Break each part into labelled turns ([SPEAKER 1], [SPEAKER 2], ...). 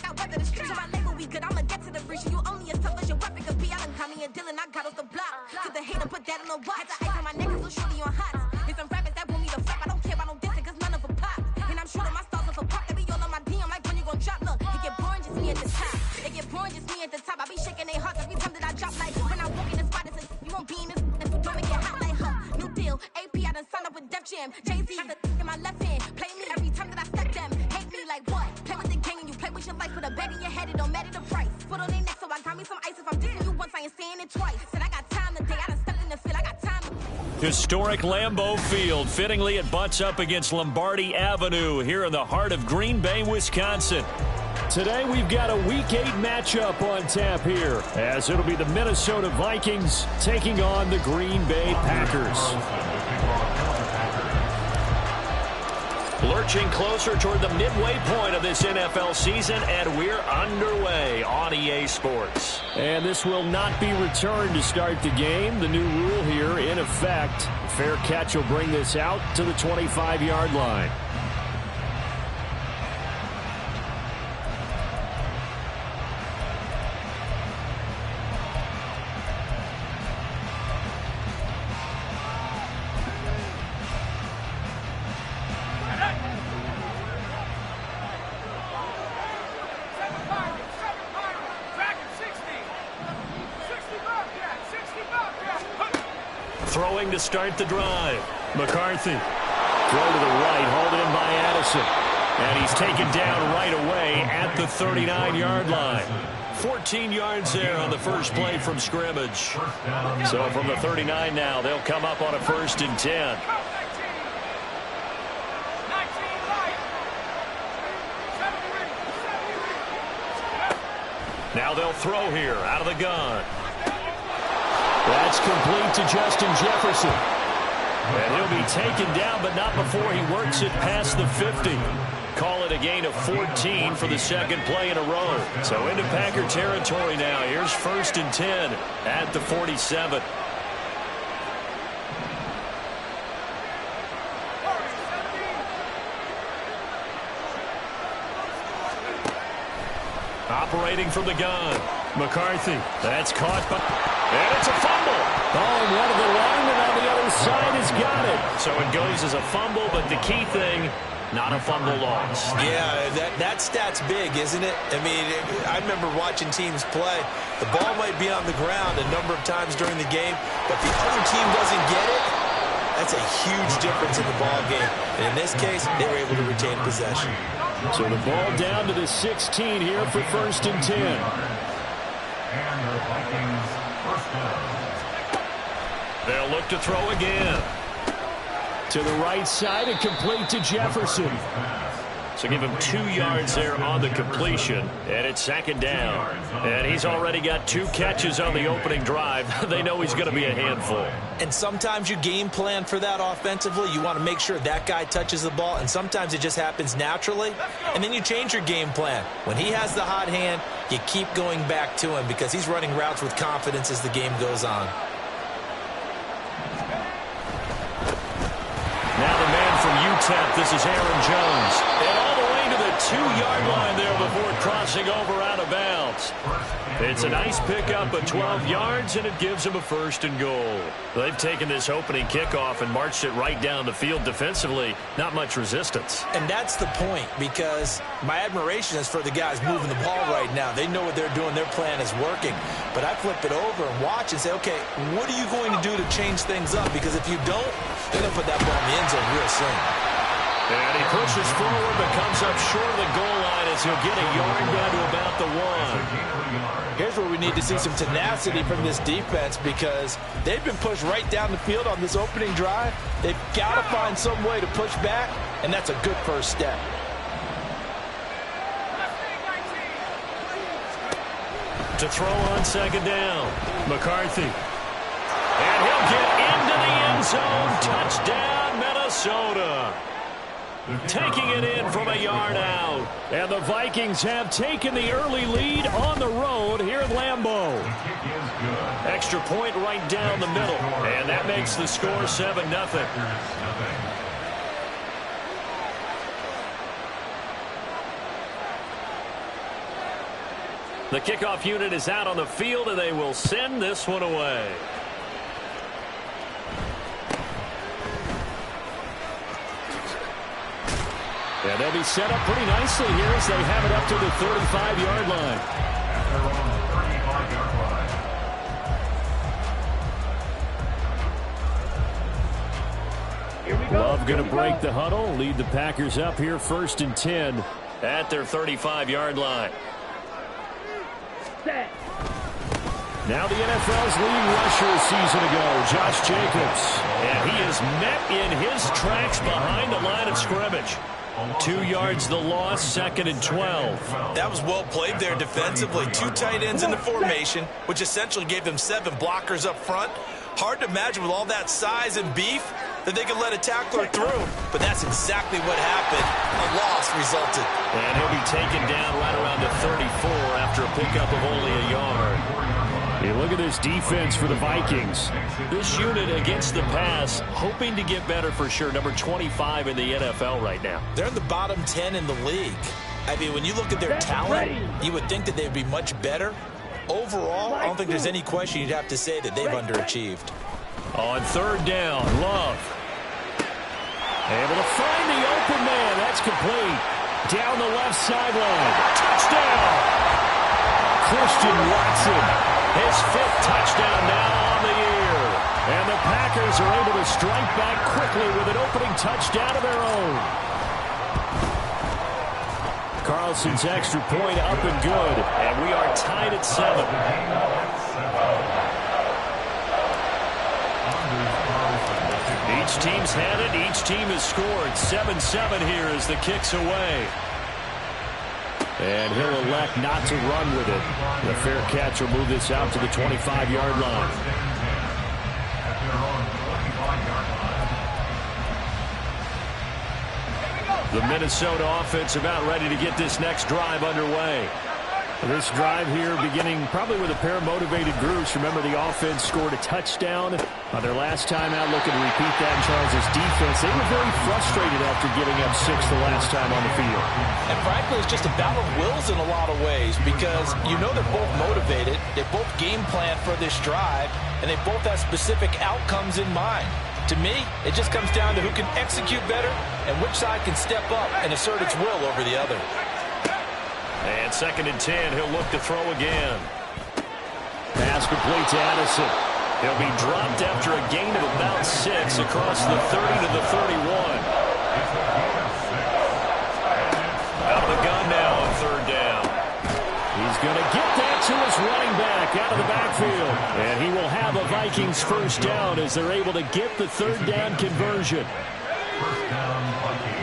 [SPEAKER 1] like I weather the streets. So my label we good, I'ma get to the breach. You only as tough as your weapon could be. I done caught me and Dylan, I got off the block. Took the hate and put that on the watch. The ice on my neck is so shorty on hot. There's some rappers that want me to flop. I don't care about no dissing, cause none of them pop. And I'm shooting my stars off a pop. They be all on my DM like when you gon' drop. Look, it get boring, just me at the top. It get boring, just me at the top. I be shaking their hearts every time that I drop. Like when I walk in the spot, it's you won't be in this. Don't make it hot like her. New deal, AP, I done signed up with Def Jam. Jay-Z, got the in my left hand. Play me every time that I step them. Hate me like what? Play with the gang and you play with your life. With a bag in your head, it don't matter the price. Put on their neck, so I got me some ice. If I'm dissing you once, I ain't saying it twice. Said I got time today, I done stepped in the field, I got time.
[SPEAKER 2] Historic Lambeau Field. Fittingly, it butts up against Lombardi Avenue here in the heart of Green Bay, Wisconsin. Today, we've got a Week 8 matchup on tap here, as it'll be the Minnesota Vikings taking on the Green Bay Packers. Lurching closer toward the midway point of this NFL season, and we're underway on EA Sports. And this will not be returned to start the game. The new rule here in effect. Fair catch will bring this out to the 25-yard line. Throwing to start the drive. McCarthy. Throw to the right, hauled in by Addison. And he's taken down right away at the 39-yard line. 14 yards there on the first play from scrimmage. So from the 39 now, they'll come up on a 1st and 10. Now they'll throw here out of the gun. That's complete to Justin Jefferson. And he'll be taken down, but not before he works it past the 50. Call it a gain of 14 for the second play in a row. So into Packer territory now. Here's 1st and 10 at the 47. Operating from the gun. McCarthy. That's caught by... And it's a fumble. Oh, and one of the linemen on the other side has got it. So it goes as a fumble, but the key thing, not a fumble loss.
[SPEAKER 3] Yeah, that stat's big, isn't it? I mean, I remember watching teams play. The ball might be on the ground a number of times during the game, but the other team doesn't get it. That's a huge difference in the ball game. And in this case, they were able to retain possession.
[SPEAKER 2] So the ball down to the 16 here for 1st and 10.
[SPEAKER 4] And the Vikings first down.
[SPEAKER 2] They'll look to throw again. To the right side and complete to Jefferson. So give him 2 yards there on the completion. And it's 2nd down. And he's already got 2 catches on the opening drive. They know he's going to be a handful.
[SPEAKER 3] And sometimes you game plan for that offensively. You want to make sure that guy touches the ball. And sometimes it just happens naturally. And then you change your game plan. When he has the hot hand, you keep going back to him because he's running routes with confidence as the game goes on.
[SPEAKER 2] Now the man from UTEP, this is Aaron Jones. And all the way to the 2-yard line there before crossing over out of bounds. It's a nice pickup of 12 yards, and it gives him a 1st and goal. They've taken this opening kickoff and marched it right down the field defensively. Not much resistance.
[SPEAKER 3] And that's the point, because my admiration is for the guys moving the ball right now. They know what they're doing. Their plan is working. But I flip it over and watch and say, okay, what are you going to do to change things up? Because if you don't, they're going to put that ball in the end zone real soon.
[SPEAKER 2] And he pushes forward but comes up short of the goal line as he'll get a yard down to about the 1.
[SPEAKER 3] Here's where we need to see some tenacity from this defense because they've been pushed right down the field on this opening drive. They've got to find some way to push back, and that's a good first step.
[SPEAKER 2] To throw on 2nd down, McCarthy. And he'll get into the end zone. Touchdown, Minnesota. Taking it in from a yard out. And the Vikings have taken the early lead on the road here at Lambeau. Extra point right down the middle. And that makes the score 7-0. The kickoff unit is out on the field, and they will send this one away. And they'll be set up pretty nicely here as they have it up to the 35-yard line.
[SPEAKER 4] They're on the 35-yard line.
[SPEAKER 2] Love going to break the huddle, lead the Packers up here 1st and 10 at their 35-yard line. Now the NFL's leading rusher a season ago, Josh Jacobs. And he is met in his tracks behind the line of scrimmage. 2 yards the loss, 2nd and 12.
[SPEAKER 3] That was well played there defensively. 2 tight ends in the formation, which essentially gave them 7 blockers up front. Hard to imagine with all that size and beef that they could let a tackler through. But that's exactly what happened. A loss resulted.
[SPEAKER 2] And he'll be taken down right around the 34 after a pickup of only a yard. Hey, look at this defense for the Vikings. This unit against the pass, hoping to get better for sure. Number 25 in the NFL right now.
[SPEAKER 3] They're in the bottom 10 in the league. I mean, when you look at their talent, you would think that they'd be much better. Overall, I don't think there's any question you'd have to say that they've underachieved.
[SPEAKER 2] On 3rd down, Love. Able to find the open man. That's complete. Down the left sideline. Touchdown! Christian Watson. His 5th touchdown now on the year. And the Packers are able to strike back quickly with an opening touchdown of their own. Carlson's extra point up and good. And we are tied at 7. Each team's had it. Each team has scored. 7-7 here as the kick's away. And he'll elect not to run with it. The fair catch will move this out to the 25-yard line. The Minnesota offense about ready to get this next drive underway. This drive here beginning probably with a pair of motivated groups. Remember, the offense scored a touchdown on their last time out. Looking to repeat that in Charles' defense. They were very frustrated after giving up 6 the last time on the field.
[SPEAKER 3] And frankly, it's just a battle of wills in a lot of ways because you know they're both motivated. They both game plan for this drive, and they both have specific outcomes in mind. To me, it just comes down to who can execute better and which side can step up and assert its will over the other.
[SPEAKER 2] And 2nd and 10, he'll look to throw again. Pass complete to Addison. He'll be dropped after a gain of about 6 across the 30 to the 31. Out of the gun now on 3rd down. He's going to get that to his running back out of the backfield. And he will have a Vikings 1st down as they're able to get the 3rd down conversion.
[SPEAKER 4] 1st down, Vikings.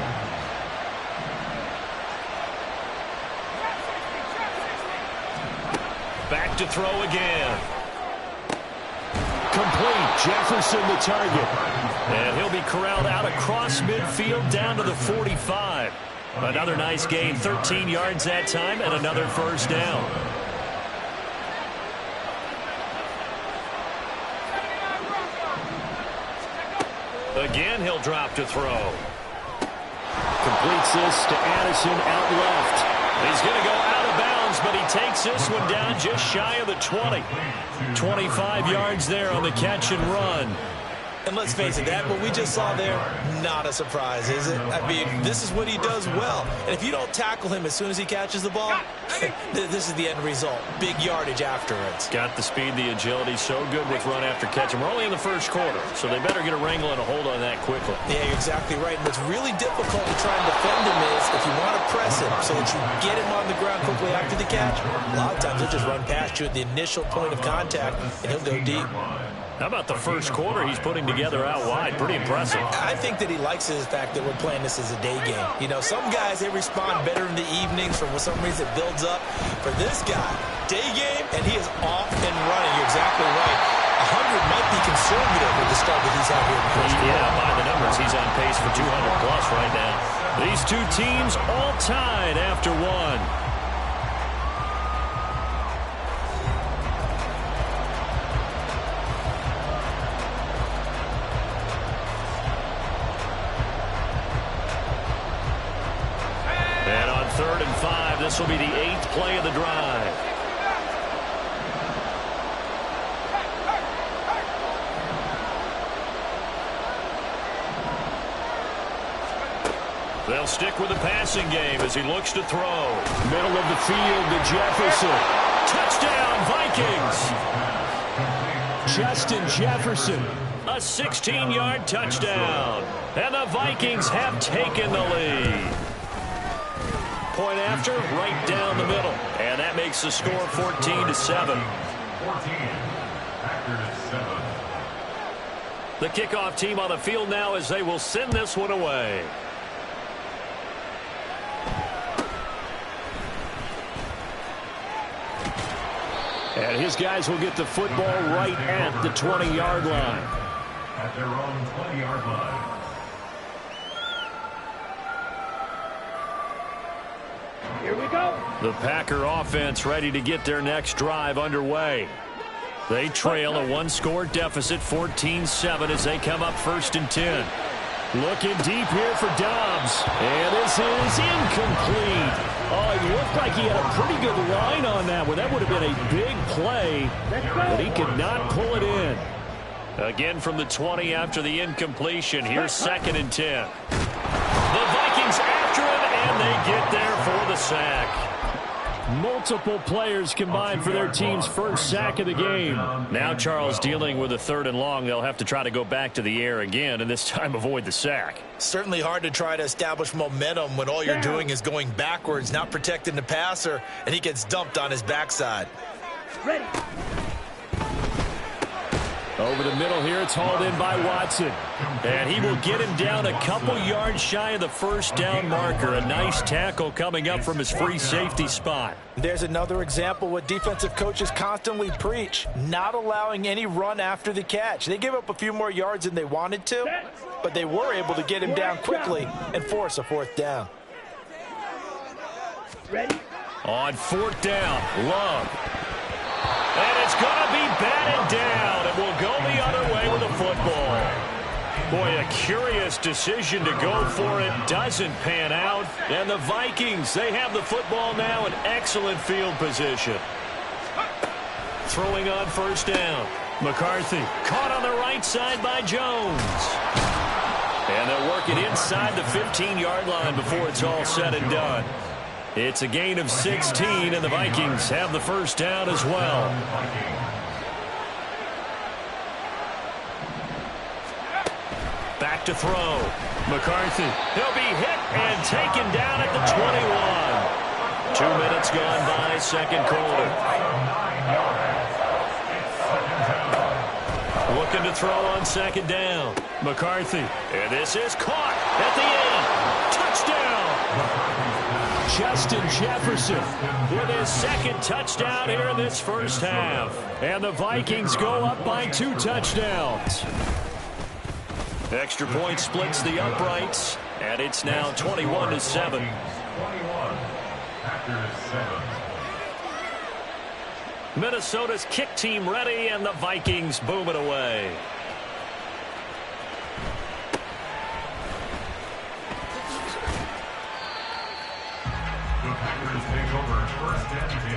[SPEAKER 2] Back to throw again. Complete. Jefferson the target. And he'll be corralled out across midfield down to the 45. Another nice gain. 13 yards that time and another 1st down. Again, he'll drop to throw. Completes this to Addison out left. He's going to go out of bounds, but he takes this one down just shy of the 20. 25 yards there on the catch and run.
[SPEAKER 3] And let's face it, that what we just saw there, not a surprise, is it? I mean, this is what he does well. And if you don't tackle him as soon as he catches the ball, this is the end result. Big yardage afterwards.
[SPEAKER 2] Got the speed, the agility, so good with run after catch. And we're only in the 1st quarter, so they better get a wrangle and a hold on that quickly.
[SPEAKER 3] Yeah, you're exactly right. And what's really difficult to try and defend him is if you want to press him so that you get him on the ground quickly after the catch, a lot of times he'll just run past you at the initial point of contact, and he'll go deep.
[SPEAKER 2] How about the 1st quarter he's putting together out wide? Pretty impressive.
[SPEAKER 3] I think that he likes the fact that we're playing this as a day game. You know, some guys, they respond better in the evenings for some reason it builds up. For this guy, day game, and he is off and running. You're exactly right. 100 might be conservative with the start that he's had here in the 1st quarter.
[SPEAKER 2] Yeah, by the numbers, he's on pace for 200 plus right now. These two teams all tied after 1. And on 3rd and 5, this will be the 8th play of the drive. They'll stick with the passing game as he looks to throw. Middle of the field to Jefferson. Touchdown, Vikings! Justin Jefferson. A 16-yard touchdown. And the Vikings have taken the lead. Point after, right down the middle. And that makes the score 14-7.
[SPEAKER 4] 14. Packers 7.
[SPEAKER 2] The kickoff team on the field now as they will send this one away. And his guys will get the football right at the 20-yard line.
[SPEAKER 4] At their own 20-yard line.
[SPEAKER 5] Here we go.
[SPEAKER 2] The Packer offense ready to get their next drive underway. They trail a one-score deficit, 14-7, as they come up 1st and 10. Looking deep here for Dobbs. And this is incomplete. Oh, it looked like he had a pretty good line on that one. That would have been a big play, but he could not pull it in. Again from the 20 after the incompletion. Here's 2nd and 10. The Vikings after him, and they get there for the sack. Multiple players combined for their team's first sack of the game. Now Charles dealing with a 3rd and long. They'll have to try to go back to the air again, and this time avoid the sack.
[SPEAKER 3] Certainly hard to try to establish momentum when all you're doing is going backwards, not protecting the passer, and he gets dumped on his backside.
[SPEAKER 5] Ready.
[SPEAKER 2] Over the middle here, it's hauled in by Watson. And he will get him down a couple yards shy of the 1st down marker. A nice tackle coming up from his free safety spot.
[SPEAKER 3] There's another example what defensive coaches constantly preach, not allowing any run after the catch. They give up a few more yards than they wanted to, but they were able to get him down quickly and force a 4th down.
[SPEAKER 5] Ready.
[SPEAKER 2] On 4th down, Love. And it's going to be batted down, and will go the other way with the football. Boy, a curious decision to go for it. Doesn't pan out. And the Vikings, they have the football now in excellent field position. Throwing on 1st down. McCarthy caught on the right side by Jones. And they'll work it inside the 15-yard line before it's all said and done. It's a gain of 16, and the Vikings have the 1st down as well. Back to throw. McCarthy. He'll be hit and taken down at the 21. 2 minutes gone by, 2nd quarter. Looking to throw on 2nd down. McCarthy. And this is caught at the 8. Touchdown. Justin Jefferson with his 2nd touchdown here in this 1st half. And the Vikings go up by 2 touchdowns. Extra point splits the uprights, and it's now 21-7.
[SPEAKER 4] 21. Packers 7.
[SPEAKER 2] Minnesota's kick team ready, and the Vikings boom it away.
[SPEAKER 4] The Packers take over 1st and 10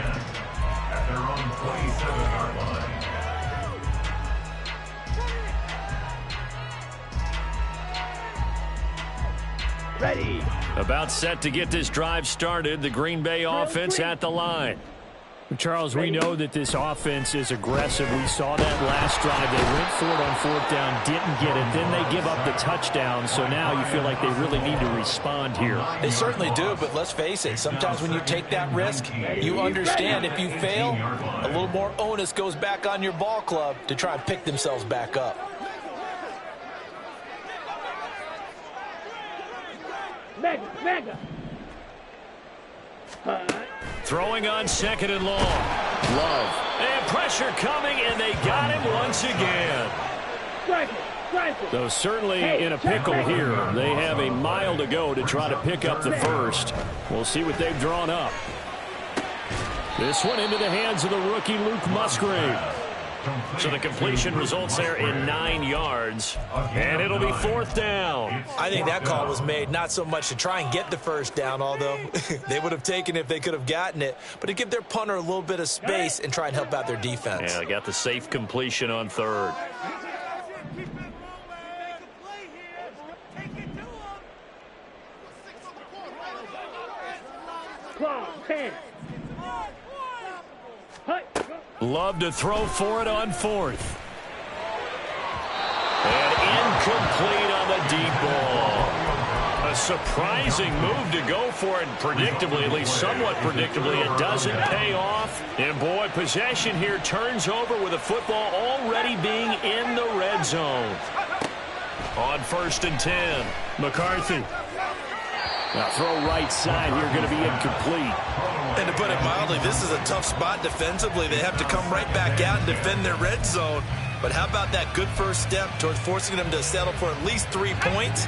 [SPEAKER 4] at their own 27-yard line.
[SPEAKER 5] Ready.
[SPEAKER 2] About set to get this drive started. The Green Bay offense at the line. Charles, we know that this offense is aggressive. We saw that last drive. They went for it on 4th down, didn't get it. Then they give up the touchdown. So now you feel like they really need to respond here.
[SPEAKER 3] They certainly do, but let's face it. Sometimes when you take that risk, you understand if you fail, a little more onus goes back on your ball club to try and pick themselves back up.
[SPEAKER 5] Mega.
[SPEAKER 2] Throwing on 2nd and long. Love. And pressure coming, and they got him once again. So certainly in a pickle here. They have a mile to go to try to pick up the 1st. We'll see what they've drawn up. This one into the hands of the rookie Luke Musgrave. So the completion results there in 9 yards, and it'll be 4th down.
[SPEAKER 3] I think that call was made not so much to try and get the 1st down, although they would have taken it if they could have gotten it, but to give their punter a little bit of space and try and help out their defense.
[SPEAKER 2] Yeah, they got the safe completion on 3rd.
[SPEAKER 5] 10. Hut.
[SPEAKER 2] Love to throw for it on fourth. And incomplete on the deep ball. A surprising move to go for it. Predictably, at least somewhat predictably, it doesn't pay off. And boy, possession here turns over with the football already being in the red zone. On 1st and 10, McCarthy. Now throw right side here, going to be incomplete.
[SPEAKER 3] And to put it mildly, this is a tough spot defensively. They have to come right back out and defend their red zone. But how about that good first step towards forcing them to settle for at least 3 points?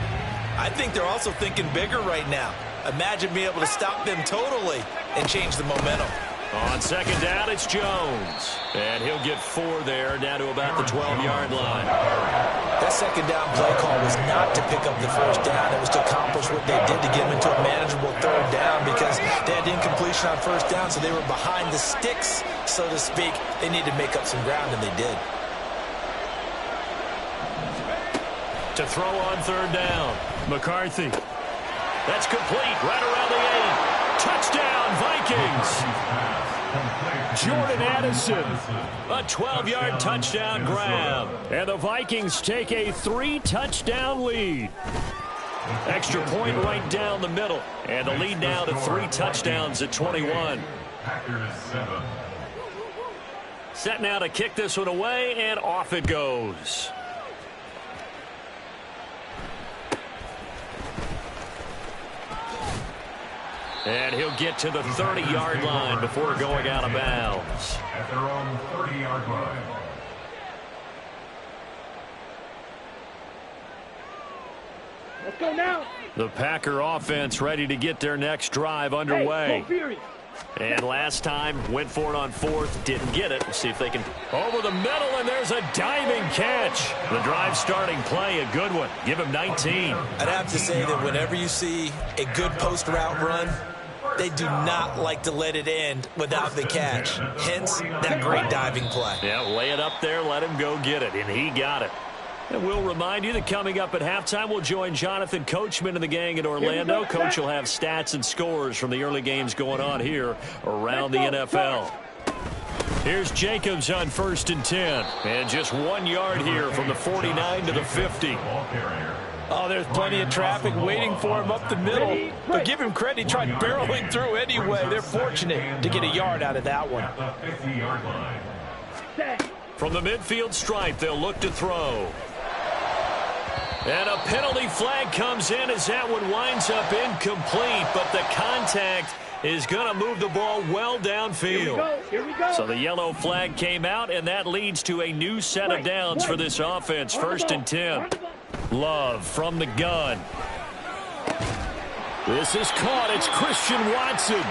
[SPEAKER 3] I think they're also thinking bigger right now. Imagine being able to stop them totally and change the momentum.
[SPEAKER 2] On 2nd down, it's Jones. And he'll get 4 there, down to about the 12-yard line.
[SPEAKER 3] That 2nd down play call was not to pick up the first down. It was to accomplish what they did to get them into a manageable 3rd down because they had incompletion on 1st down, so they were behind the sticks, so to speak. They needed to make up some ground, and they did.
[SPEAKER 2] To throw on 3rd down, McCarthy. That's complete, right around the 8. Touchdown, Vikings. Jordan Addison, a 12-yard touchdown grab. And the Vikings take a 3-touchdown lead. Extra point right down the middle. And the lead now to 3 touchdowns at 21. Set now to kick this one away, and off it goes. And he'll get to the 30-yard line before going out of bounds.
[SPEAKER 4] At their own 30-yard line.
[SPEAKER 5] Let's go now.
[SPEAKER 2] The Packer offense ready to get their next drive underway.
[SPEAKER 5] Hey,
[SPEAKER 2] and last time, went for it on 4th, didn't get it. We'll see if they can. Over the middle, and there's a diving catch. The drive starting play, a good one. Give him 19.
[SPEAKER 3] I'd have to say that whenever you see a good post route run, they do not like to let it end without the catch. Hence, that great diving play.
[SPEAKER 2] Yeah, lay it up there, let him go get it, and he got it. And we'll remind you that coming up at halftime, we'll join Jonathan Coachman and the gang in Orlando. Coach will have stats and scores from the early games going on here around the NFL. Here's Jacobs on 1st and 10. And just 1 yard here from the 49 to the 50.
[SPEAKER 3] Oh, there's plenty of traffic waiting for him up the middle. But give him credit, he tried barreling through anyway. They're fortunate to get a yard out of that one.
[SPEAKER 2] From the midfield stripe, they'll look to throw. And a penalty flag comes in as that one winds up incomplete, but the contact is going to move the ball well downfield.
[SPEAKER 5] Here we go.
[SPEAKER 2] So the yellow flag came out, and that leads to a new set of downs for this offense. 1st and 10. Love from the gun. This is caught. It's Christian Watson.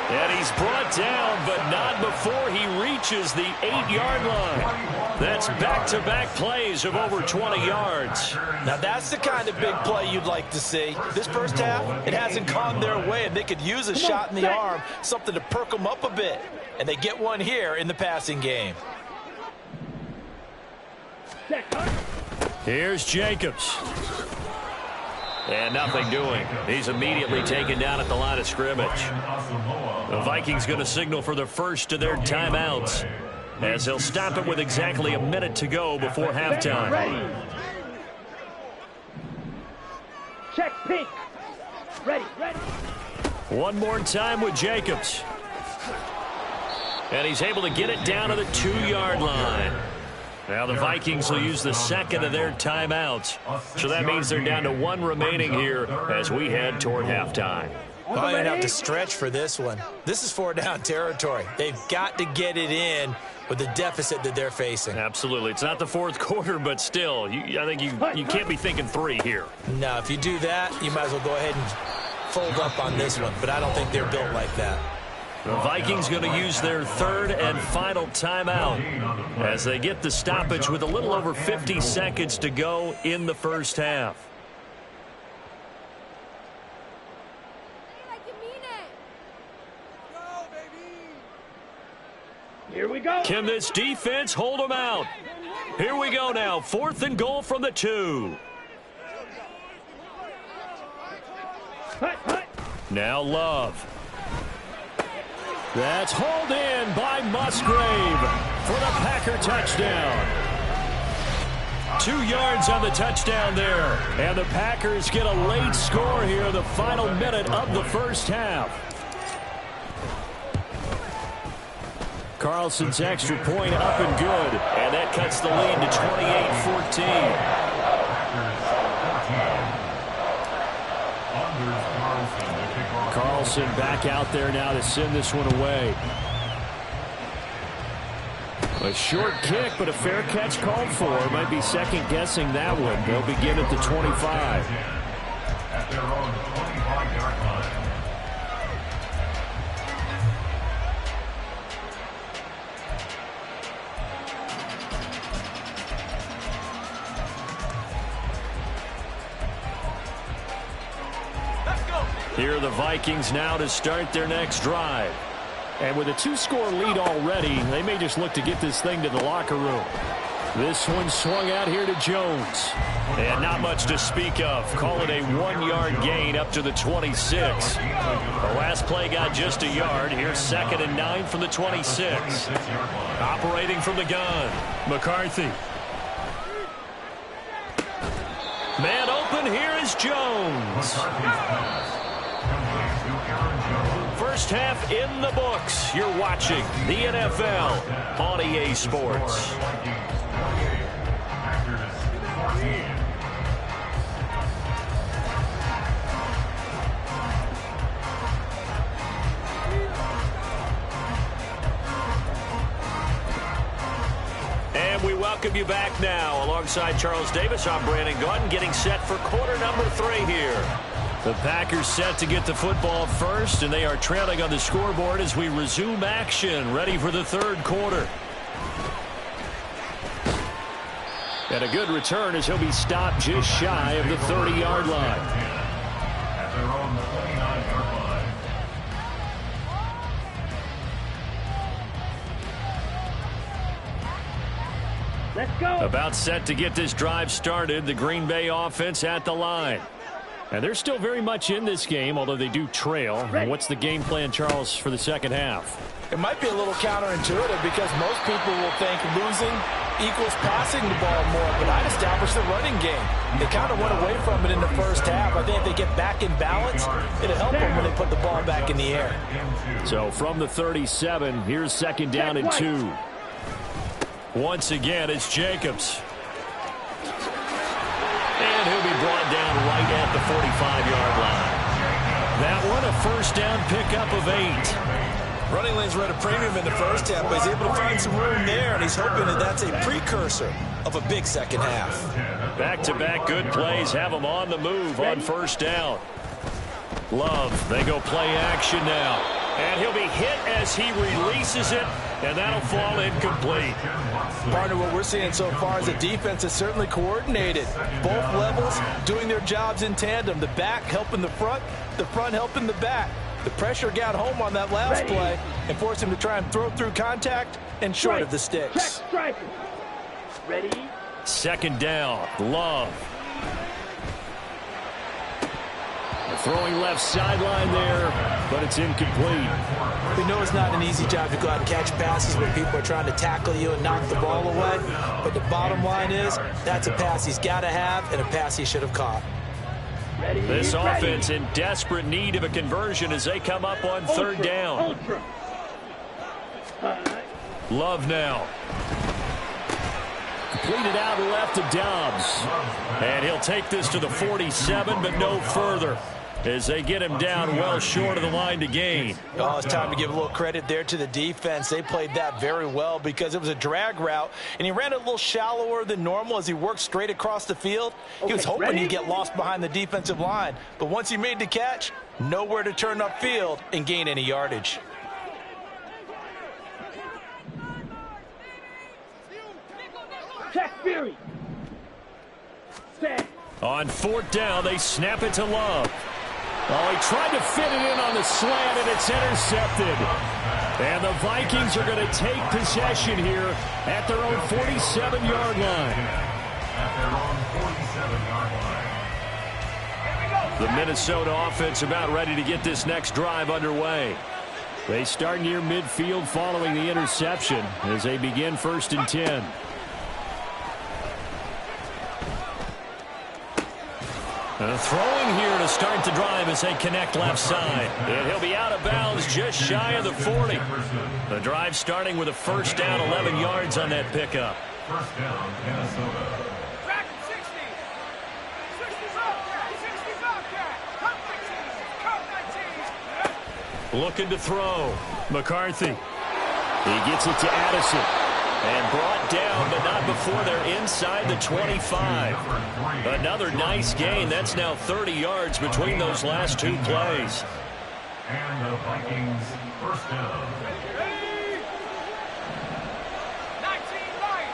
[SPEAKER 2] And he's brought down, but not before he reaches the 8-yard line. That's back-to-back plays of over 20 yards.
[SPEAKER 3] Now that's the kind of big play you'd like to see. This first half, it hasn't gone their way, and they could use a shot in the arm, something to perk them up a bit. And they get one here in the passing game.
[SPEAKER 2] Here's Jacobs. And nothing doing. He's immediately taken down at the line of scrimmage. The Vikings going to signal for the first of their timeouts as they'll stop it with exactly a minute to go before halftime.
[SPEAKER 5] Ready. Check pink. Ready.
[SPEAKER 2] One more time with Jacobs. And he's able to get it down to the 2-yard line. Now the Vikings will use the second of their timeouts. So that means they're down to 1 remaining here as we head toward halftime.
[SPEAKER 3] Probably going to have to stretch for this one. This is 4-down territory. They've got to get it in with the deficit that they're facing.
[SPEAKER 2] Absolutely. It's not the 4th quarter, but still, I think you can't be thinking 3 here.
[SPEAKER 3] No, if you do that, you might as well go ahead and fold up on this one. But I don't think they're built like that.
[SPEAKER 2] The Vikings going to use their 3rd and final timeout as they get the stoppage with a little over 50 seconds to go in the first half.
[SPEAKER 5] Here we go.
[SPEAKER 2] Can this defense hold them out? Here we go now. 4th and goal from the 2.
[SPEAKER 5] Hut.
[SPEAKER 2] Now Love. That's hauled in by Musgrave for the Packer touchdown. 2 yards on the touchdown there. And the Packers get a late score here in the final minute of the first half. Carlson's extra point up and good. And that cuts the lead to 28-14. Carlson back out there now to send this one away. A short kick, but a fair catch called for. Might be second-guessing that one. They'll begin at the 25.
[SPEAKER 4] At their own 25-yard line.
[SPEAKER 2] Here are the Vikings now to start their next drive. And with a 2-score lead already, they may just look to get this thing to the locker room. This one swung out here to Jones. And not much to speak of. Call it a 1-yard gain up to the 26. The last play got just a yard. Here's 2nd and 9 from the 26. Operating from the gun, McCarthy. Man open, here is Jones. First half in the books. You're watching the NFL on EA Sports. And we welcome you back now. Alongside Charles Davis, I'm Brandon Gaudin, getting set for quarter number 3 here. The Packers set to get the football first, and they are trailing on the scoreboard as we resume action, ready for the third quarter. And a good return as he'll be stopped just shy of the 30-yard line.
[SPEAKER 4] At their own 29-yard line.
[SPEAKER 5] Let's go.
[SPEAKER 2] About set to get this drive started, the Green Bay offense at the line. And they're still very much in this game, although they do trail. And what's the game plan, Charles, for the second half?
[SPEAKER 3] It might be a little counterintuitive because most people will think losing equals passing the ball more, but I'd establish the running game. They kind of went away from it in the first half. I think if they get back in balance, it'll help them when they put the ball back in the air. So
[SPEAKER 2] from the 37, here's 2nd down and 2. Once again, it's Jacobs. And he'll be brought down right at the 45-yard line. That one, a first down pickup of 8.
[SPEAKER 3] Running lanes were at a premium in the first half, but he's able to find some room there, and he's hoping that that's a precursor of a big second half.
[SPEAKER 2] Back-to-back good plays have him on the move on first down. Love, they go play action now. And he'll be hit as he releases it, and that'll fall incomplete.
[SPEAKER 3] Partner, what we're seeing so far is the defense is certainly coordinated. Both levels doing their jobs in tandem. The back helping the front helping the back. The pressure got home on that last play and forced him to try and throw through contact and short of the sticks.
[SPEAKER 5] Ready?
[SPEAKER 2] 2nd down, Love. Throwing left sideline there, but it's incomplete.
[SPEAKER 3] We know it's not an easy job to go out and catch passes when people are trying to tackle you and knock the ball away. But the bottom line is, that's a pass he's got to have and a pass he should have caught.
[SPEAKER 2] This offense in desperate need of a conversion as they come up on 3rd down. Love now. Completed out left to Dobbs. And he'll take this to the 47, but no further, as they get him down well short of the line to gain.
[SPEAKER 3] Oh, it's time to give a little credit there to the defense. They played that very well because it was a drag route, and he ran it a little shallower than normal as he worked straight across the field. He was hoping he'd get lost behind the defensive line, but once he made the catch, nowhere to turn upfield and gain any yardage.
[SPEAKER 5] Check Fury. Set.
[SPEAKER 2] On 4th down, they snap it to Love. Oh, he tried to fit it in on the slant, and it's intercepted. And the Vikings are going to take possession here at their own 47-yard line.
[SPEAKER 4] At their own 47-yard line.
[SPEAKER 2] The Minnesota offense about ready to get this next drive underway. They start near midfield following the interception as they begin 1st and 10. Throwing here to start the drive as they connect left side. And he'll be out of bounds just shy of the 40. The drive starting with a 1st down, 11 yards on that pickup.
[SPEAKER 4] 1st down, Minnesota.
[SPEAKER 5] Back 60. 65 cat. Cut 19.
[SPEAKER 2] Looking to throw. McCarthy. He gets it to Addison. And brought down, but not before they're inside the 25. Another nice gain. That's now 30 yards between those last 2 plays.
[SPEAKER 4] And the Vikings 1st down.
[SPEAKER 5] 19 right.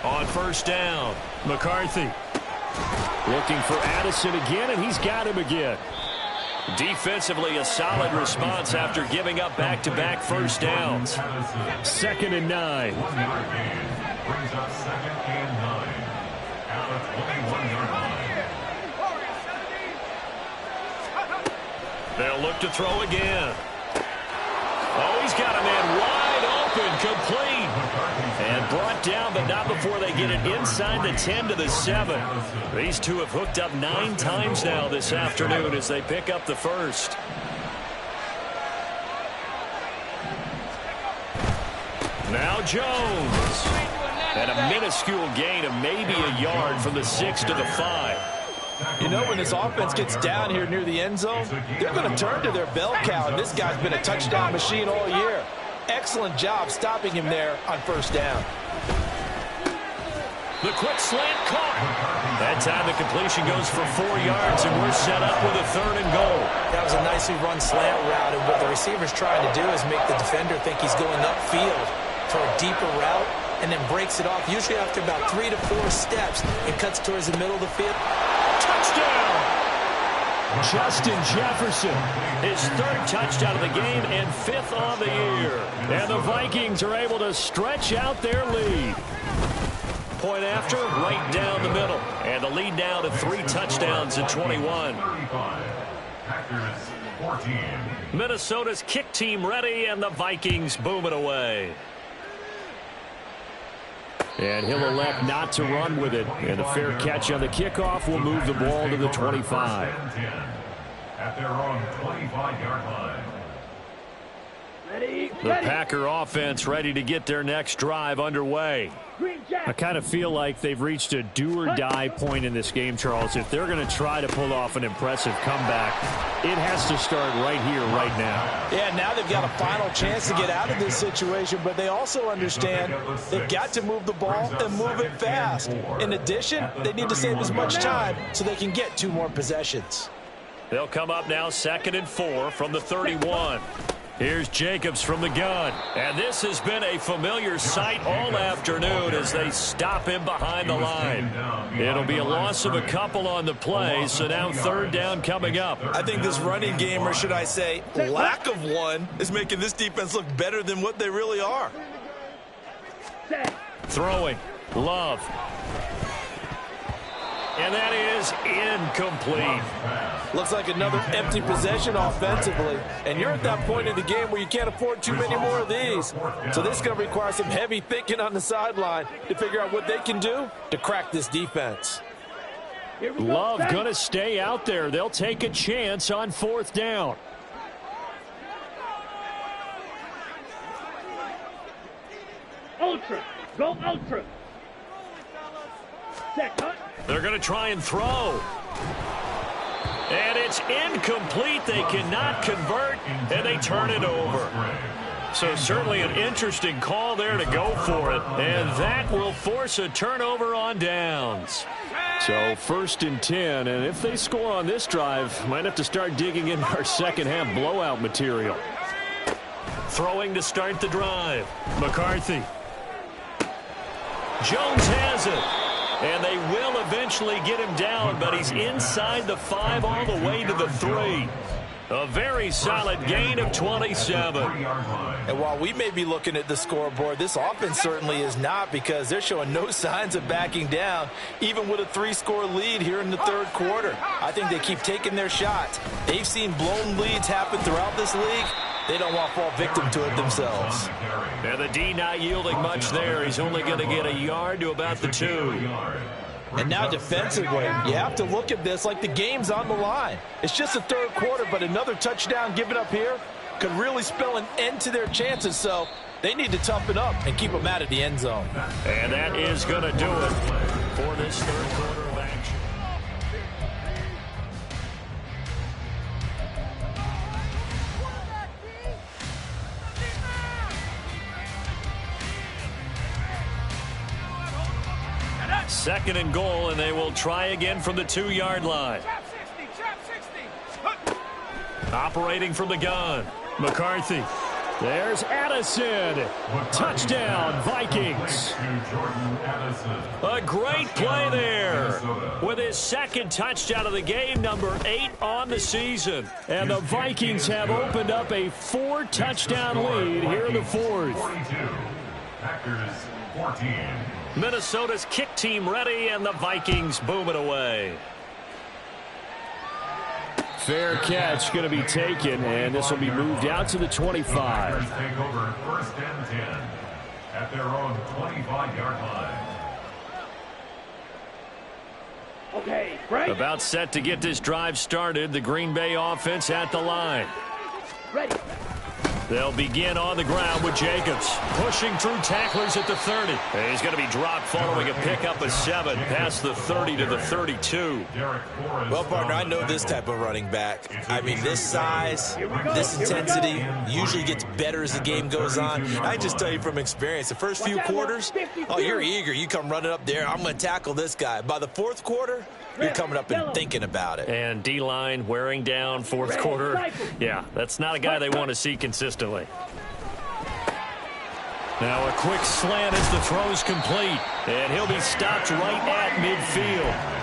[SPEAKER 2] On 1st down, McCarthy. Looking for Addison again, and he's got him again. Defensively, a solid response after giving up back-to-back 1st downs. 2nd and 9.
[SPEAKER 4] 1-yard gain brings up 2nd and 9 at the 21-yard line.
[SPEAKER 2] They'll look to throw again. Oh, he's got a man wide open, complete. And brought down, but not before they get it inside the 10 to the 7. These two have hooked up 9 times now this afternoon as they pick up the 1st. Now Jones. And a minuscule gain of maybe a yard from the 6 to the 5.
[SPEAKER 3] You know, when this offense gets down here near the end zone, they're going to turn to their bell cow, and this guy's been a touchdown machine all year. Excellent job stopping him there on 1st down.
[SPEAKER 2] The quick slant caught. That time the completion goes for 4 yards, and we're set up with a 3rd and goal.
[SPEAKER 3] That was a nicely run slant route, and what the receiver's trying to do is make the defender think he's going upfield for a deeper route, and then breaks it off, usually after about 3 to 4 steps, and cuts towards the middle of the field.
[SPEAKER 2] Touchdown! Justin Jefferson, his 3rd touchdown of the game and 5th on the year. And the Vikings are able to stretch out their lead. Point after, right down the middle. And the lead down to 3 touchdowns at 21.
[SPEAKER 4] 35. Packers 14.
[SPEAKER 2] Minnesota's kick team ready, and the Vikings boom it away. And he'll elect not to run with it. And a fair catch on the kickoff will move the ball to the 25.
[SPEAKER 4] At their own 25-yard line.
[SPEAKER 5] Ready.
[SPEAKER 2] The Packer offense ready to get their next drive underway. I kind of feel like they've reached a do-or-die point in this game, Charles. If they're going to try to pull off an impressive comeback, it has to start right here, right now.
[SPEAKER 3] Yeah, now they've got a final chance to get out of this situation, but they also understand they've got to move the ball and move it fast. In addition, they need to save as much time so they can get 2 more possessions.
[SPEAKER 2] They'll come up now 2nd and 4 from the 31. Here's Jacobs from the gun. And this has been a familiar sight all afternoon as they stop him behind the line. It'll be a loss of a couple on the play, so now 3rd down coming up.
[SPEAKER 3] I think this running game, or should I say lack of one, is making this defense look better than what they really are.
[SPEAKER 2] Throwing. Love. And that is incomplete.
[SPEAKER 3] Looks like another empty possession offensively. And you're at that point in the game where you can't afford too many more of these. So this is going to require some heavy thinking on the sideline to figure out what they can do to crack this defense.
[SPEAKER 2] Love going to stay out there. They'll take a chance on 4th down.
[SPEAKER 5] Ultra. Go ultra. Set, cut.
[SPEAKER 2] They're going to try and throw. And it's incomplete. They cannot convert, and they turn it over. So certainly an interesting call there to go for it. And that will force a turnover on downs. So 1st and 10, and if they score on this drive, might have to start digging into our second-half blowout material. Throwing to start the drive. McCarthy. Jones has it. And they will eventually get him down, but he's inside the 5 all the way to the 3. A very solid gain of 27.
[SPEAKER 3] And while we may be looking at the scoreboard, this offense certainly is not, because they're showing no signs of backing down, even with a 3-score lead here in the third quarter. I think they keep taking their shots. They've seen blown leads happen throughout this league. They don't want to fall victim to it themselves.
[SPEAKER 2] And the D not yielding much there. He's only going to get a yard to about the 2.
[SPEAKER 3] And now defensively, you have to look at this like the game's on the line. It's just the third quarter, but another touchdown given up here could really spell an end to their chances. So they need to toughen up and keep them out of the end zone.
[SPEAKER 2] And that is going to do it for this third quarter of action. Second and goal, and they will try again from the 2-yard line. Operating from the gun, McCarthy. There's Addison. Touchdown, Vikings. A great play there. With his second touchdown of the game, number 8 on the season. And the Vikings have opened up a 4-touchdown lead here in the fourth.
[SPEAKER 4] Packers 14.
[SPEAKER 2] Minnesota's kick team ready, and the Vikings boom it away. Fair catch going to be taken, and this will be moved out to the 25.
[SPEAKER 4] Take over first and 10 at their own 25-yard line.
[SPEAKER 5] Okay, right.
[SPEAKER 2] About set to get this drive started. The Green Bay offense at the line.
[SPEAKER 5] Ready.
[SPEAKER 2] They'll begin on the ground with Jacobs, pushing through tacklers at the 30. And he's going to be dropped following a pickup of 7 past the 30 to the 32.
[SPEAKER 3] Well, partner, I know this type of running back. I mean, this size, this intensity usually gets better as the game goes on. I just tell you from experience, the first few quarters, oh, you're eager. You come running up there, I'm going to tackle this guy. By the fourth quarter, you're coming up and thinking about it.
[SPEAKER 2] And D-line wearing down fourth quarter. Yeah, that's not a guy they want to see consistently. Now a quick slant as the throw's complete. And he'll be stopped right at midfield.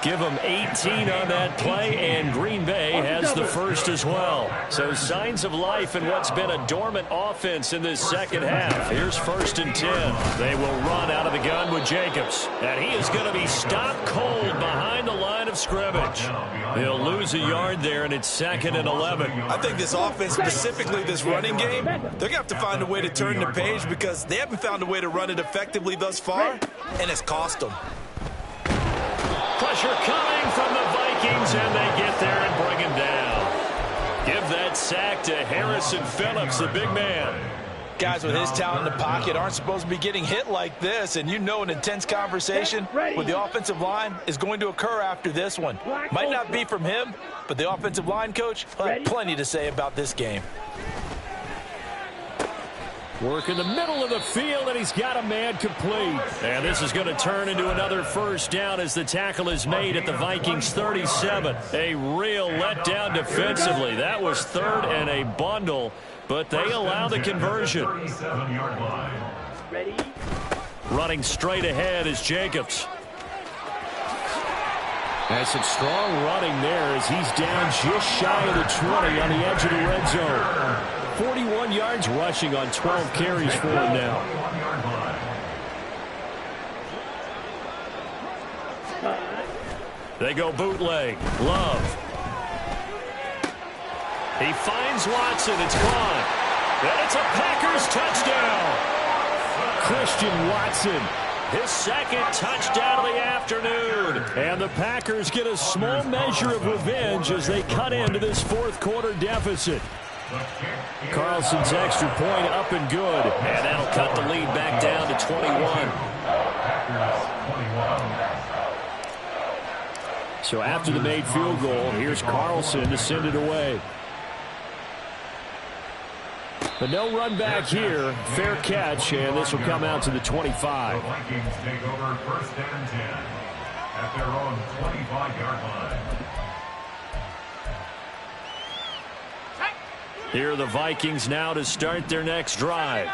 [SPEAKER 2] Give him 18 on that play, and Green Bay has the first as well. So signs of life in what's been a dormant offense in this second half. Here's first and 10. They will run out of the gun with Jacobs. And he is going to be stopped cold behind the line of scrimmage. He'll lose a yard there, and it's second and 11.
[SPEAKER 3] I think this offense, specifically this running game, they're going to have to find a way to turn the page, because they haven't found a way to run it effectively thus far, and it's cost them.
[SPEAKER 2] Pressure coming from the Vikings, and they get there and bring him down. Give that sack to Harrison Phillips, the big man.
[SPEAKER 3] Guys with his talent in the pocket aren't supposed to be getting hit like this, and you know an intense conversation with the offensive line is going to occur after this one. Might not be from him, but the offensive line coach will have plenty to say about this game.
[SPEAKER 2] Work in the middle of the field, and he's got a man complete. And this is going to turn into another first down as the tackle is made at the Vikings 37. A real letdown defensively. That was third and a bundle, but they allow the conversion.
[SPEAKER 5] Ready.
[SPEAKER 2] Running straight ahead is Jacobs. And some strong running there as he's down just shy of the 20 on the edge of the red zone. 41 yards rushing on 12 carries for him now. They go bootleg. Love. He finds Watson. It's gone. And it's a Packers touchdown. Christian Watson, his second touchdown of the afternoon. And the Packers get a small measure of revenge as they cut into this fourth quarter deficit. Carlson's extra point up and good. And that'll cut the lead back down to 21. So after the made field goal, here's Carlson to send it away. But no run back here. Fair catch, and this will come out to the 25.
[SPEAKER 4] The Vikings take over first and 10 at their own 25-yard line.
[SPEAKER 2] Here are the Vikings now to start their next drive.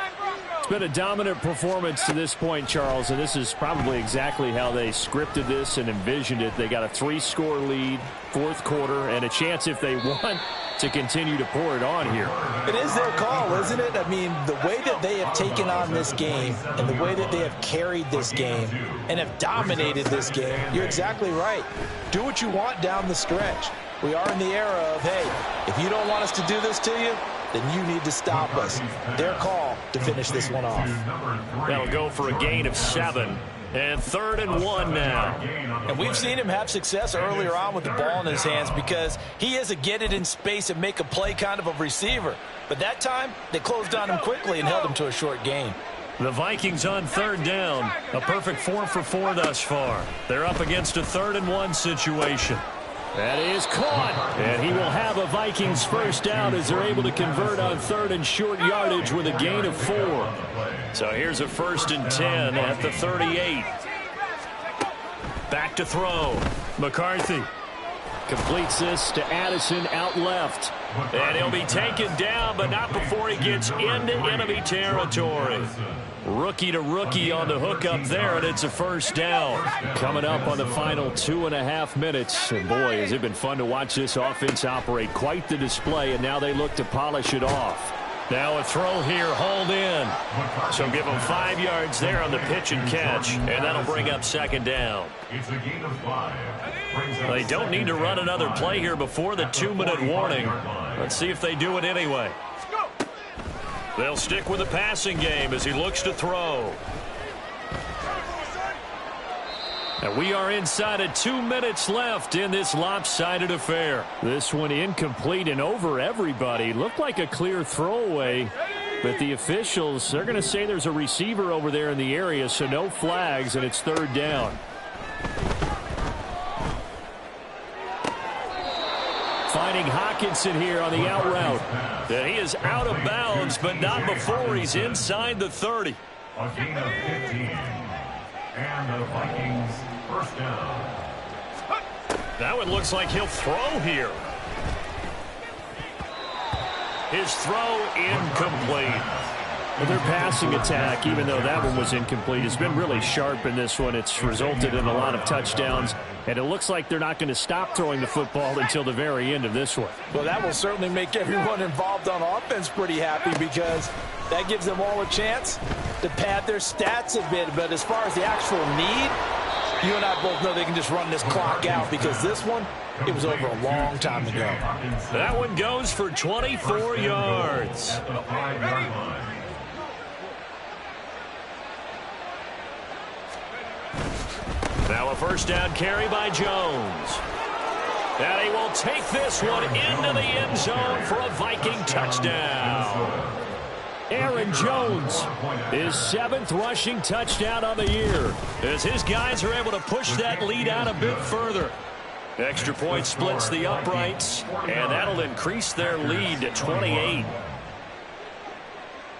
[SPEAKER 2] It's been a dominant performance to this point, Charles, and this is probably exactly how they scripted this and envisioned it. They got a 3-score lead, fourth quarter, and a chance if they want to continue to pour it on here.
[SPEAKER 3] It is their call, isn't it? I mean, the way that they have taken on this game and the way that they have carried this game and have dominated this game, you're exactly right. Do what you want down the stretch. We are in the era of, hey, if you don't want us to do this to you, then you need to stop us. Their call to finish this one off.
[SPEAKER 2] That'll go for a gain of 7. And 3rd and 1 now.
[SPEAKER 3] And we've seen him have success earlier on with the ball in his hands because he is a get it in space and make a play kind of a receiver. But that time, they closed on him quickly and held him to a short gain.
[SPEAKER 2] The Vikings on 3rd down. A perfect 4 for 4 thus far. They're up against a 3rd and 1 situation. That is caught. And he will have a Vikings first down as they're able to convert on 3rd and short yardage with a gain of 4. So here's a 1st and 10 at the 38. Back to throw. McCarthy completes this to Addison out left. And he'll be taken down, but not before he gets into enemy territory. Rookie to rookie on the hook up there, and it's a first down. Coming up on the final 2.5 minutes. And boy, has it been fun to watch this offense operate. Quite the display, and now they look to polish it off. Now a throw here, hauled in. So give them 5 yards there on the pitch and catch, and that'll bring up 2nd down.
[SPEAKER 4] It's a gain of 5.
[SPEAKER 2] They don't need to run another play here before the 2-minute warning. Let's see if they do it anyway. They'll stick with the passing game as he looks to throw. And we are inside of 2 minutes left in this lopsided affair. This one incomplete and over everybody. Looked like a clear throwaway, but the officials, they're going to say there's a receiver over there in the area, so no flags, and it's 3rd down. Finding Hockenson here on the out route. And he is out of bounds, but not before he's inside the 30.
[SPEAKER 4] A gain of 15. And the Vikings first down.
[SPEAKER 2] That one looks like he'll throw here. His throw incomplete. Well, their passing attack, even though that one was incomplete, has been really sharp in this one. It's resulted in a lot of touchdowns, and it looks like they're not going to stop throwing the football until the very end of this one.
[SPEAKER 3] Well, that will certainly make everyone involved on offense pretty happy because that gives them all a chance to pad their stats a bit. But as far as the actual need, you and I both know they can just run this clock out because this one, it was over a long time ago.
[SPEAKER 2] That one goes for 24 yards.
[SPEAKER 4] At the 5-yard line.
[SPEAKER 2] Now a first down carry by Jones. And he will take this one into the end zone for a Viking touchdown. Aaron Jones, his 7th rushing touchdown of the year, as his guys are able to push that lead out a bit further. Extra point splits the uprights, and that'll increase their lead to 28.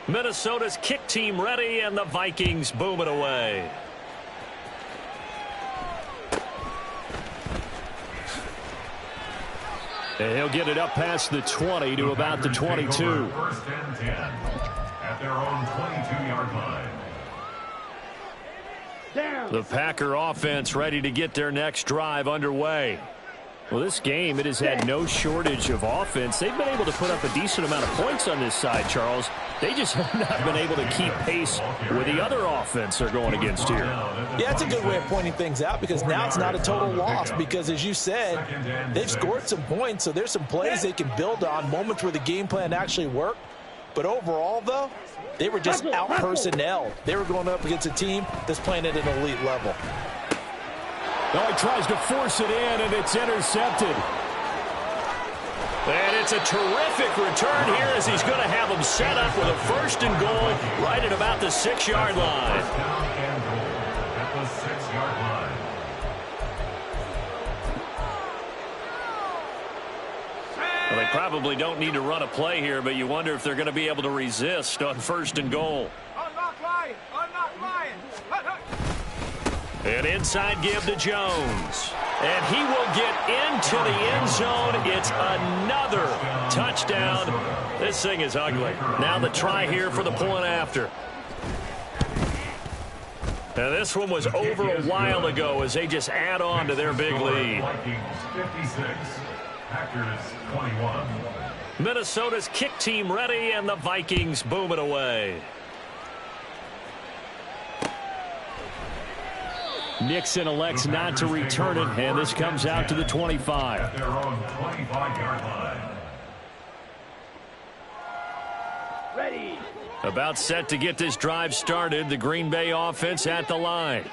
[SPEAKER 2] Minnesota's kick team ready, and the Vikings boom it away. And he'll get it up past the 20 to about the 22.
[SPEAKER 4] First and 10 at their own 22-yard line.
[SPEAKER 2] The Packer offense ready to get their next drive underway. Well, this game, it has had no shortage of offense. They've been able to put up a decent amount of points on this side, Charles. They just have not been able to keep pace with the other offense they're going against here.
[SPEAKER 3] Yeah, it's a good way of pointing things out because now it's not a total loss because, as you said, they've scored some points, so there's some plays they can build on, moments where the game plan actually worked. But overall, though, they were just out-personnelled. They were going up against a team that's playing at an elite level.
[SPEAKER 2] Now he tries to force it in, and it's intercepted. And it's a terrific return here as he's going to have them set up with a 1st and goal right at about the 6-yard line.
[SPEAKER 4] First down and goal at the 6-yard line.
[SPEAKER 2] Well, they probably don't need to run a play here, but you wonder if they're going to be able to resist on 1st and goal.
[SPEAKER 5] Unlock Lion! Unlock Lion!
[SPEAKER 2] An inside give to Jones. And he will get into the end zone. It's another touchdown. This thing is ugly. Now the try here for the point after. And this one was over a while ago as they just add on to their big lead.
[SPEAKER 4] Vikings 56, Packers 21.
[SPEAKER 2] Minnesota's kick team ready, and the Vikings boom it away.
[SPEAKER 6] Nixon elects not to return it, and this comes out to the 25.
[SPEAKER 4] At their own 25-yard line.
[SPEAKER 5] Ready.
[SPEAKER 2] About set to get this drive started, the Green Bay offense at the line.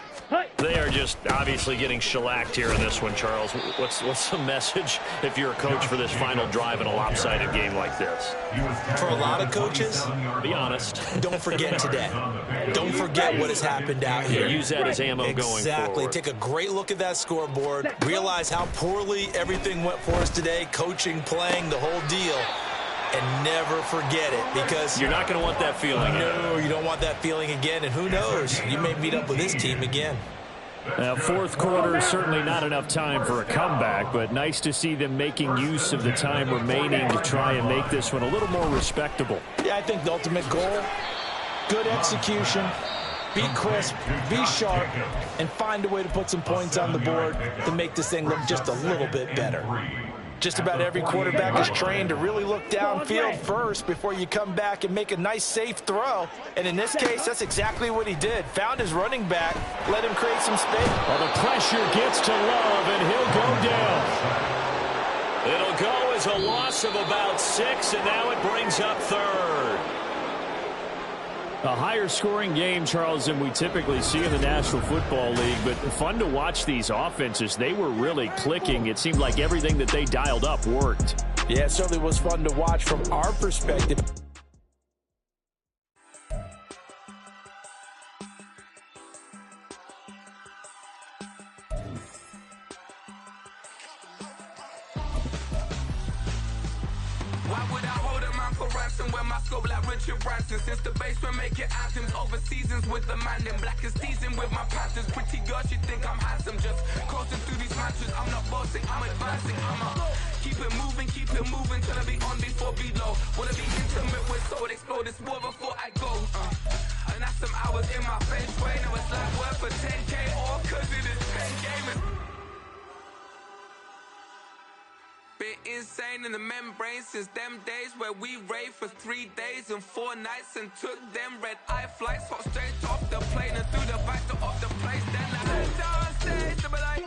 [SPEAKER 2] They are just obviously getting shellacked here in this one, Charles. What's the message if you're a coach for this final drive in a lopsided game like this?
[SPEAKER 3] For a lot of coaches,
[SPEAKER 2] Be honest.
[SPEAKER 3] don't forget today. Don't forget what has happened out here.
[SPEAKER 2] Use that as ammo going
[SPEAKER 3] Exactly.
[SPEAKER 2] forward.
[SPEAKER 3] Take a great look at that scoreboard. Realize how poorly everything went for us today. Coaching, playing, the whole deal. And never forget it, because
[SPEAKER 2] You're not going to want that feeling.
[SPEAKER 3] no, you don't want that feeling again. And who knows? You may meet up with this team again.
[SPEAKER 6] Now, fourth quarter, certainly not enough time for a comeback, but nice to see them making use of the time remaining to try and make this one a little more respectable.
[SPEAKER 7] Yeah, I think the ultimate goal, good execution, be crisp, be sharp, and find a way to put some points on the board to make this thing look just a little bit better. Just about every quarterback is trained to really look downfield first before you come back and make a nice, safe throw. And in this case, that's exactly what he did. Found his running back, let him create some space.
[SPEAKER 6] Well, the pressure gets to Love, and he'll go down.
[SPEAKER 2] It'll go as a loss of about 6, and now it brings up third.
[SPEAKER 6] A higher scoring game, Charles, than we typically see in the National Football League, but fun to watch these offenses. They were really clicking. It seemed like everything that they dialed up worked.
[SPEAKER 7] Yeah, it certainly was fun to watch from our perspective.
[SPEAKER 8] Why would I hold a man for ransom when my scope like Richard Branson? Since the basement making anthems over seasons with the man in black is teasing with my Panthers. Pretty girl, she think I'm handsome. Just coasting through these matches. I'm not bossing, I'm advancing. Keep it moving till I be on before below. Wanna be intimate with soul, explode this war before I go. And that's some hours in my feng shui. Now it's like work for 10K all cause it is 10 gaming. Been insane in the membrane since them days where we raved for 3 days and 4 nights and took them red-eye flights, hot straight off the plane and through the back of the place. Then I head downstairs to be like,